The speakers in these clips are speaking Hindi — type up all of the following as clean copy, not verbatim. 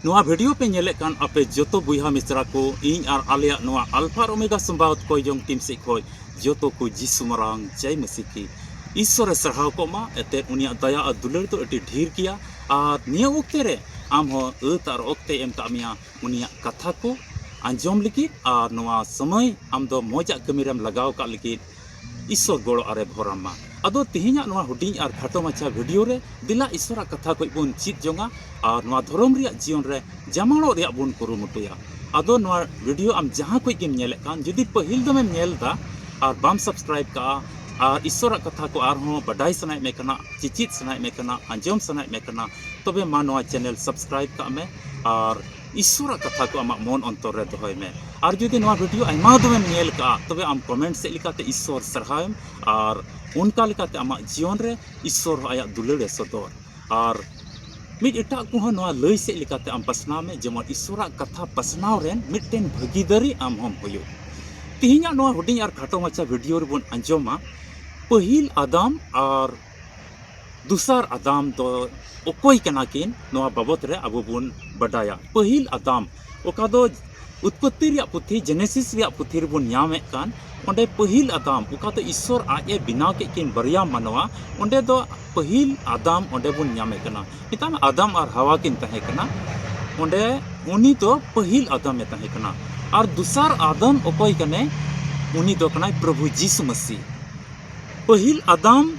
नोआ वीडियो पे नेले कान आपे जोतो बुहा मिश्रा को इन आर आलिया नोआ अल्फा ओमेगा संभावत को जोंग टीम से खोय जोतो को जिसु मरांग जय मसीह की ईश्वर सरहाव को मा एते उनिया दया और दुलर तो अति ढेर किया और निया उक्ते रे आम हो तार ओक्ते एम तामिया उनिया कथा को अंजोम लिखित और नोआ समय आम दो मोजा कमीरम लगाव का लिखित ईश्वर गोड़ो आरे भोरामा अदो तिहिना नोआ हुडिंग और खाटो माचा वीडियो रे दिला ईश्वर कथा को बुन चित जोंगा और नोआ धर्म रिया जीवन रे जमानो रिया बुन कुरुमुटुया अदो नोआ वीडियो आम जहां कोई गेम नेले कान जदि पहिल दमेम नेलदा और बाम सब्सक्राइब का और ईश्वर कथा को आरहों बडाई सनाय में कना चिचित सनाय में कना अंजम सनाय में कना तबे मा नोआ चैनल सब्सक्राइब का में और ईश्वर कथा को आमा मन अंतर रे दोहय में और जदि नोआ वीडियो आइमा दमेम नेल का तबे आम कमेंट से लिखाते ईश्वर सरहायम और उनका लिखाते आमा जीवन रे ईश्वर आया दुलड़े सदर और मिड एटा को नोआ लय से लिखाते आम पसनाव में जेमन ईश्वर कथा पसनाव रेन मिडटेन भागीदारी आम हम होयो तिहिना नोआ हुडिंग और खाटो माचा वीडियो रे बन अंजमा पहिल आदम और दूसर आदम तो ओकोई कना किन नोआ बाबत रे अबो बुन बडाया पहिल आदम ओका दो उत्पत्ति रिया पुथी जेनेसिस रिया पुथी रे बुन न्यामे कान ओंडे पहिल आदम ओका तो ईश्वर आए बिनाव के किन बरिया मानवा ओंडे दो पहिल आदम ओंडे बुन न्यामे कना निताम आदम और हवा किन तहे कना ओंडे उनी तो पहिल आदम में तहे कना और दूसर आदम ओकोई कने उनी दो कना प्रभु यीशु मसीह पहिल आदम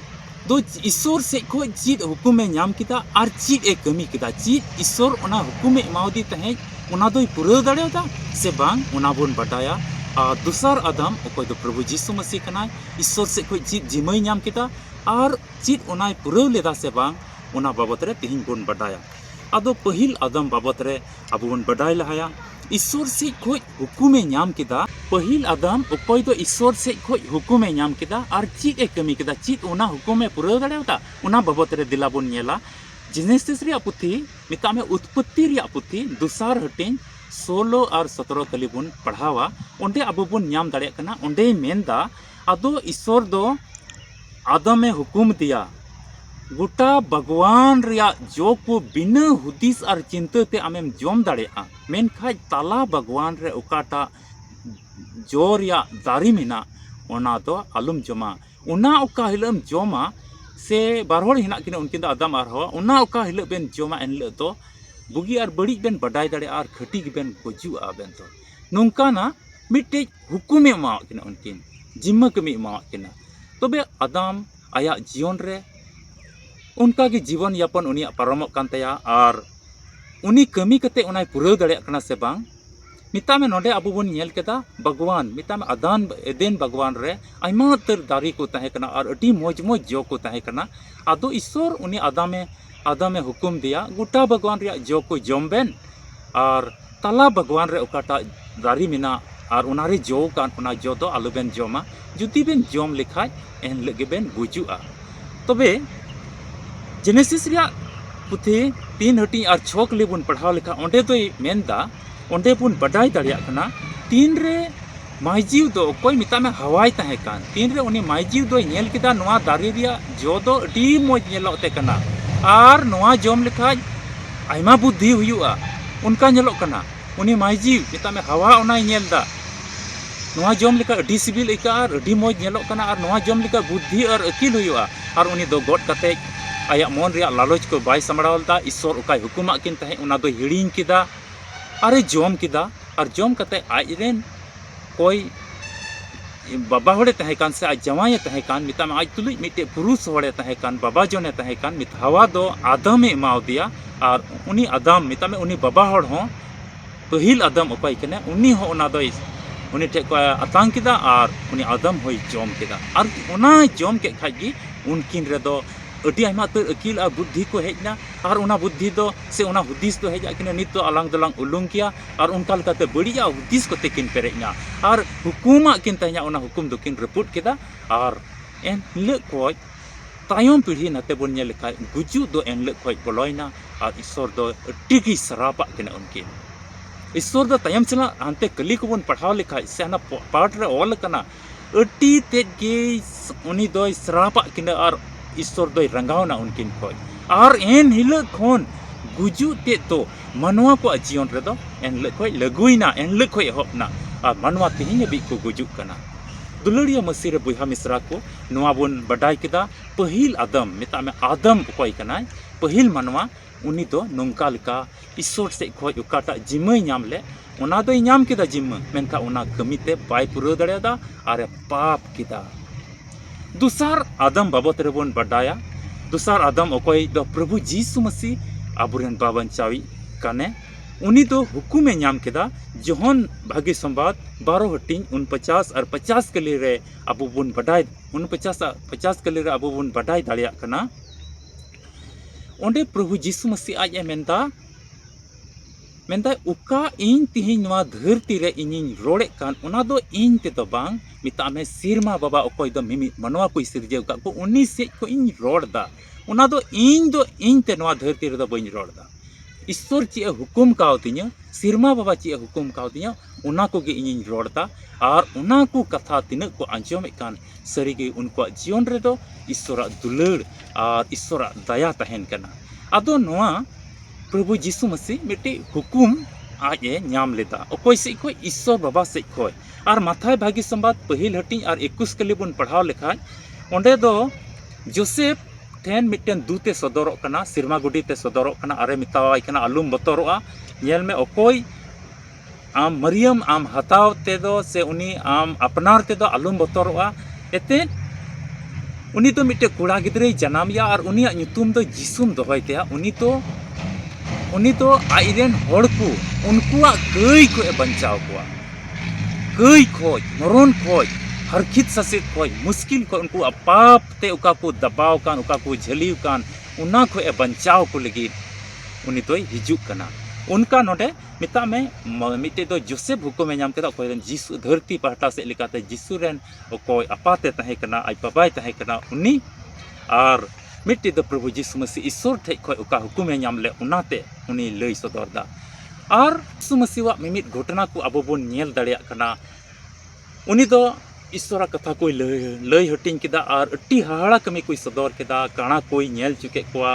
दो ईश्वर से को चीज हुकुमे नाम किदा और चीज ए कमी किदा चीज ईश्वर उना हुकुमे माउदी तहे उना दोई पुरव दाड़ेदा से बांग उना बोन बटाया और दूसर आदम ओकोय दो प्रभु यीशु मसीह कना ईश्वर से को चीज जिमई नाम किदा और चीज उना पुरव लेदा से बांग उना बाबत रे तिहिन बोन बटाया अदो पहिल आदम बाबत रे अबो बोन बडाय लहाया ईश्वर से खोज हुकुमे नाम किदा पहिल आदम ओकोय दो ईश्वर से खोज हुकुमे नाम किदा और चीज ए कमी किदा चीज उना हुकुमे पुरव दाड़ेदा उना बाबत रे दिला बोन नेला जेनेसिस रिया पुथी मिता में उत्पत्ति रिया पुथी दूसर हटिंग 16 और 17 कली बुन पढ़ावा ओंडे अबो बुन नाम दाड़े कना ओंडे मेनदा अदो ईश्वर दो आदमे हुकुम दिया गोटा भगवान रिया जो को बिना हुदिस और चिंता ते आमेम जोम दाड़ेआ मेन खाज ताला भगवान रे ओकाटा जो रिया दारी मेना ओना दो आलुम जमा ओना ओका हिलम जोमा से बारहोड़ हिना किन उनकिन दो आदम और हवा ओना ओका हिल बेन जोमा एनले तो बुगी और बड़ी बेन बडाय दाड़े और खटी बेन गुजुआ बेन तो नोंकाना मिटे हुकुमे मा किन उनकिन जिम्मा कमी मा किन तबे आदम आया जीवन रे उनका की जीवन यापन उनिया पारमक कान तया और उनी कमी कते उनाय पुरव दाड़े कना से बांग मिता में नोडे अबो बन नेल केदा भगवान मिता में आदान एदेन भगवान रे आइमा तर दारी को तहे कना और अटी मोज मोज जो को तहे कना आदो ईश्वर उनी आदमे हुकुम दिया गोटा भगवान रे जो को जमबेन और ताला भगवान रे ओकाटा दारी मिना और उनारे जो कान उना जो दो आलुबेन जमा जुदी बेन जम लिखाय एन लगे बेन गुजुआ तबे जेनेसिस रिया पुथी 3 हटी और 6 कली बुन पढ़ाव लिखा ओंडे तो मेनदा ओंडे बुन बडाई दाड़िया कना 3 रे माइजीव दो कोई मिता में हवाई तहे कान 3 रे उनी माइजीव दो नेल किदा नोआ दारी रिया जो दो अडी मोज नेलोते कना और नोआ जम लिखा आइमा बुद्धि हुयुआ उनका नेलोक कना उनी माइजीव मिता में हवा ओना नेलदा नोआ जम लिखा अडी सिबिल इका और अडी मोज नेलोक कना और नोआ जम लिखा बुद्धि और अकिल हुयुआ और उनी दो गोट कते आया मन रिया लालच को बाय समड़ावलदा ईश्वर ओकाय हुकुमा किन तहे उना दो हिड़िंग किदा अरे जम किदा और जम कते आजरेन कोई बाबा होड़े तहे कान से आज जवाय तहे कान मिता में आज तुलुज मिटे पुरुष होड़े तहे कान बाबा जोने तहे कान मित हवा दो आदम एमाव दिया और उनी आदम मिता में उनी बाबा होड़ हो पहिल आदम ओकाय कने उनी हो उना दो उनी ठे को आतांग किदा और उनी आदम होई जम किदा और उना जम के खाजी उनकिन रे दो अडी आइमा तर अकिल और बुद्धि को हेजना और उना बुद्धि दो से उना हुदिस दो हेजा किन नित तो अलांग दलांग उलुंग किया और उनका लकाते बड़िया हुदिस को तेकिन पेरेजना और हुकुमा किन तहना उना हुकुम दो किन रिपोर्ट केदा और एन ले कोय तायम पीढ़ी नते बन नेल खाय गुजु दो एन ले कोय बोलयना और ईश्वर दो अटिगी सरापा किन उनकिन ईश्वर दो तायम चला हानते कली को बन पढ़ाव लिखाय से हना पाठ रे ऑल कना अटी तेज गे उनी दो सरापा किन और ईश्वर दो रंगावना उनकिन खोज और एन हिल खोन गुजु ते तो मनवा को जीवन रे दो एनले खोय लगुइना एनले खोय एहबना और मनवा तिहिं हाबि को गुजुक कना दुलड़िया मसीह बुहा मिश्रा को नवा बन बडाई केदा पहिल आदम मेता में आदम अकोय कनाय पहिल मनवा उनी दो नोंका लेका ईश्वर से खोय उकाटा जिम्मे नाम ले उना दो नाम केदा जिम्मे मेनका उना कमीते बाय पुरा दड़ेदा आरे पाप केदा दुसार आदम बाबत रे बन बडाया दुसार आदम अकोय दो प्रभु यीशु मसीह आबुरेन बाबन चावी कने उनी दो हुकुमे नाम केदा जोहन भागी संवाद 12 हटिंग 49 और 50 कली रे अबु बुन बडाय 49 कली रे अबु बुन बडाय दाड़िया कना ओंडे प्रभु यीशु मसीह आज मेंदा उका इन तिहिं नवा धरती रे इनिन रोड़े कान उना दो इन ते दो बांग मिता में सिरमा बाबा अकोय दो मिमि मनवा को सिरजेव का को उनी से को इन रोड़दा उना दो इन ते नवा धरती रे दो बइन रोड़दा ईश्वर चे हुकुम कावतिया सिरमा बाबा चे हुकुम कावतिया उना को गे इनिन रोड़दा और उना को कथा तिनक को आंजोम कान सरीगे उनको जीवन रे दो ईश्वरा दुलड़ और ईश्वरा दया तहन कना आदो नवा प्रभु यीशु मसीह मिट्टी हुकुम आज नाम लेदा अकोय से खोय ईश्वर बाबा से खोय और माथाय भागी संवाद पहिल हटिंग और 21 कली बन पढ़ाव लेखाय ओंडे दो जोसेफ ठेन मिट्टन दूते सदरक कना सिरमा गुडी ते सदरक कना अरे मितावाय कना आलुम बतरोआ नेल में अकोय आम मरियम आम हताव ते दो से उनी आम अपनार ते दो आलुम बतरोआ एते उनी तो मिट्टे कुड़ा गिद्रे जनामिया और उनी नुतुम दो यीशुम दोहय ते उनी तो आइरेन होड़ को उनकुआ कई को बंचाव कुआ कई खोज मरण खोज हरखित ससित खोज मुश्किल को उनको पाप ते उका को दबाव कान उका को झलिव कान उना को बंचाव को लगी उनी तो हिजुक कना उनका नोडे मिता में मिटे दो जोसेफ हुकुम नाम केदा कोई जीसु धरती पहटा से लिकाते जीसु रेन कोई अपाते तहे कना आई बाबाय तहे कना उनी और मिट्टी दो प्रभु यीशु मसीह ईश्वर ठे खोय उका हुकुम नाम ले उनाते उनी लई सदरदा और यीशु मसीह मिमित घटना को अब बन नेल दाड़िया कना उनी दो ईश्वरा कथा कोई लई हटिंग केदा और अट्टी हाड़ा कमी कोई सदर केदा काणा कोई नेल चुके कोआ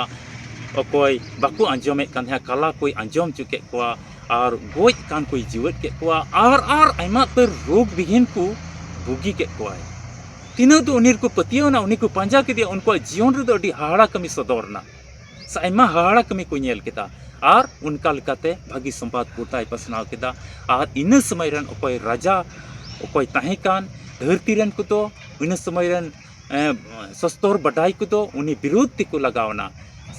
अकोय बाको आंजोमे कान्हा काला कोई आंजोम चुके कोआ और गोज कान कोई जीवत के कोआ और आयमा तर रोग बिहीन को भुगी के कोआ तीनों तो उन्हीं को पतियों ना उन्हीं को पंजा के दिया उनको जीवन रे दो अड्डी हाड़ा कमी सदरना साइमा हाड़ा कमी को नेल केदा और उनका लकाते भागी संपाद कोटाय पसनाव केदा और इन समय रन अकोय राजा अकोय ताहे कान धरती रन को तो इन समय रन सस्तोर बटाई को तो उन्हीं विरोध ती को लगावना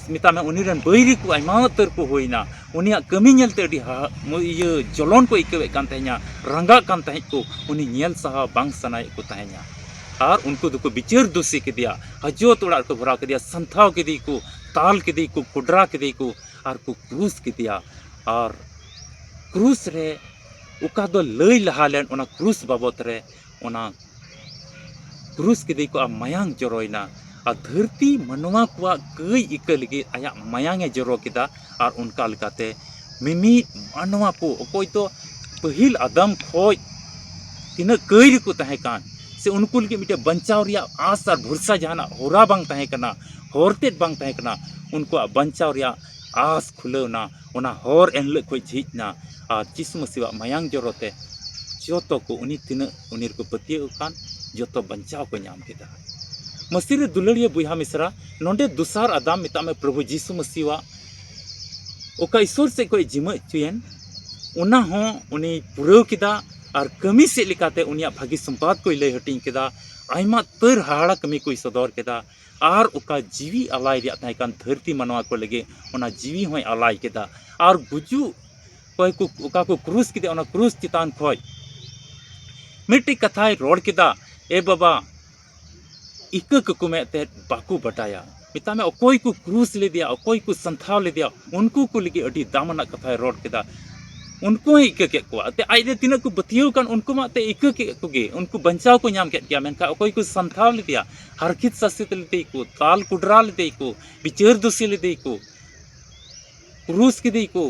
मिता में उन्हीं रन बैरी को आयमा तर को होइना उनिया कमी नेलते अड्डी ये जलन को इकवे कान तहे냐 रंगा कान तहे को उन्हीं नेल सहा बांग सनाय को तहे냐 और उनको दुको बिचार दोषी के दिया हजो तोड़ा को भरा के दिया संथाव के दी को ताल के दी को कुडरा के दी को और को क्रूस के दिया और क्रूस रे उका दो लई लहालेन उना क्रूस बाबत रे उना क्रूस के दी को मायांग जरोइना और धरती मनवा को कई इक लगी आया मायांगे जरो केदा और उनका लकाते मिमी मनवा को कोई तो पहिल आदम खोज तीना कई को तहे कान से उनको लगे मिटे बंचाव रिया आस और भरोसा जहाना होरा बांग तहे कना होरतेट बांग तहे कना उनको बंचाव रिया आस खुलवना उना होर एनले को झिजना और यीशु मसीह मायांग जरोते जोतो को उनी तीना उनी को पतियो कान जोतो बंचाव को नाम केदा मसीह दुलड़िया बुहा मिश्रा नोंडे दुसार आदम मिता में प्रभु यीशु मसीह ओका ईश्वर से कोई जिम्मे चुयन उना हो उनी पुरव केदा और कमी से लिकाते उनिया भागी संपाद को लय हटिंग केदा आयमा तर हाड़ा कमी को सदर केदा और उका जीवी अलाय रिया तहे कान धरती मनवा को लगे उना जीवी होय अलाय केदा और गुजु कोई को उका को क्रूस केदा उना क्रूस चितान खोय मिट्टी कथाय रोड केदा ए बाबा इक को मेते बाकू बटाया मिता में अकोय को क्रूस ले दिया अकोय को संथाव ले दिया उनको को लगे अडी दामना कथाय रोड केदा उनको ही इक के को ते आइदे तीन को बतियो कान उनको माते इक के को गे उनको बंचाव को नाम के गया मेनका अकोय को संथाव ले दिया हरखित ससित ले दे को ताल कुडरा ले दे को बिचार दोषी ले दे को क्रूस के दे को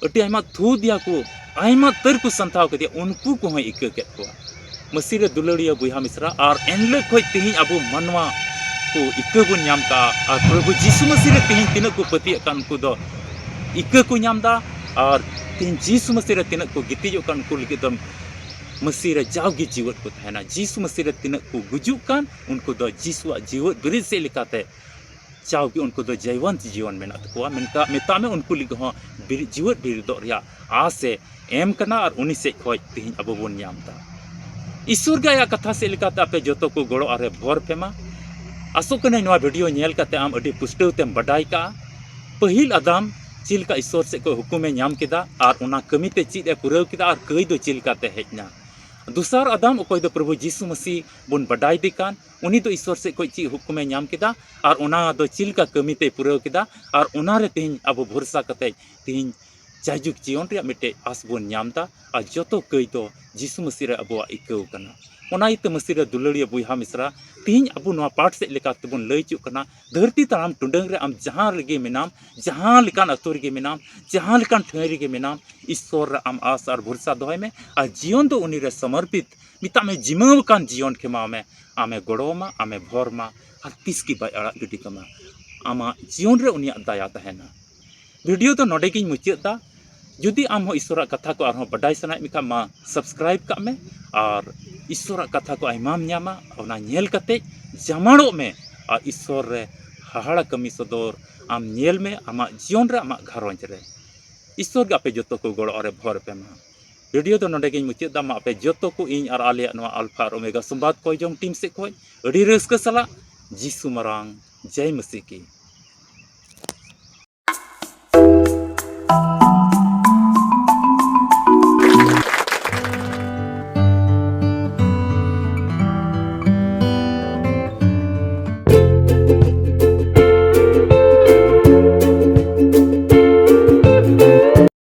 अटी आयमा थू दिया को आयमा तर को संथाव के दिया उनको को ही इक के को मसीह दुलड़िया बुहा मिश्रा और एनले खोज तिहिं अबो मनवा को इक बन नाम का और प्रभु यीशु मसीह तिहिं तीन को पतिया कान को दो इका को नामदा और तीन जीसु मसीह रे तिनक को गितिजो कान उनको लगे दम मसीह रे जावगी जीवत को तहना जीसु मसीह रे तिनक को गुजुक कान उनको दो जीसुआ जीवत बिरिद से लिखाते चावगी उनको दो जैवंत जीवन में तकुआ मेता में उनको लगे हो जीवत बिरिद रिया आसे एम कना और उनी से खोज तिहिन अबो बोन नामदा ईश्वर के कथा से लिखाते आपे जोतो को गड़ो आरे भर पेमा आसो कने नवा वीडियो नेल काते आम अडी पुष्टव तेम बडाई का पहिल आदम चिलका ईश्वर से को हुकुमे नाम केदा और उना कमीते चीद पुराव केदा और कई दो चिलकाते हेजना दूसर आदम अकोय दो प्रभु यीशु मसीह बुन बडाई दिकान उनी दो ईश्वर से कोई चीज हुकुमे नाम केदा और उना दो चिलका कमीते पुराव केदा और उना रे तिहिन अबो भरोसा कते तिहिन जायजुक जीवन रे मिटे आस बोन नामदा और जोतो कई दो यीशु मसीह रे अबो इकौ कना ओना इते मसीह रे दुलड़िया बुइहा मिश्रा तिहिन अबो नवा पाठ से लेका तबन लई चुक कना धरती ताम टुंडंग रे आम जहां रेगे मेनाम जहां लिकान अतो रेगे मेनाम जहां लिकान ठई रेगे मेनाम ईश्वर रे आम आस और भरोसा दोय में और जीवन दो उनी रे समर्पित मिता में जिमाव कान जीवन खेमा में आमे गड़ोमा आमे भोरमा और तीस की बाय अड़ा गिटी कमा आमा जीवन रे उनिया दया तहना वीडियो तो नोडे गिन मुचादा जुदी आम हो ईश्वर कथा को आर बडाई सनाय मिका मा सब्सक्राइब का में और ईश्वर कथा को आयमाम न्यामा ओना नेल कते जमाड़ो में और ईश्वर रे हाहाड़ा कमी सदोर आम नेल में आमा जीवन रे आमा घरंज रे ईश्वर के आपे जोतो को गड़ो अरे भर पे मा वीडियो तो नोडे गिन मुचादा मा आपे जोतो को इन और आले नवा अल्फा और ओमेगा संवाद कोई जों टीम से कोई अड़ी रस्क सला जीसु मरांग जय मसीह की।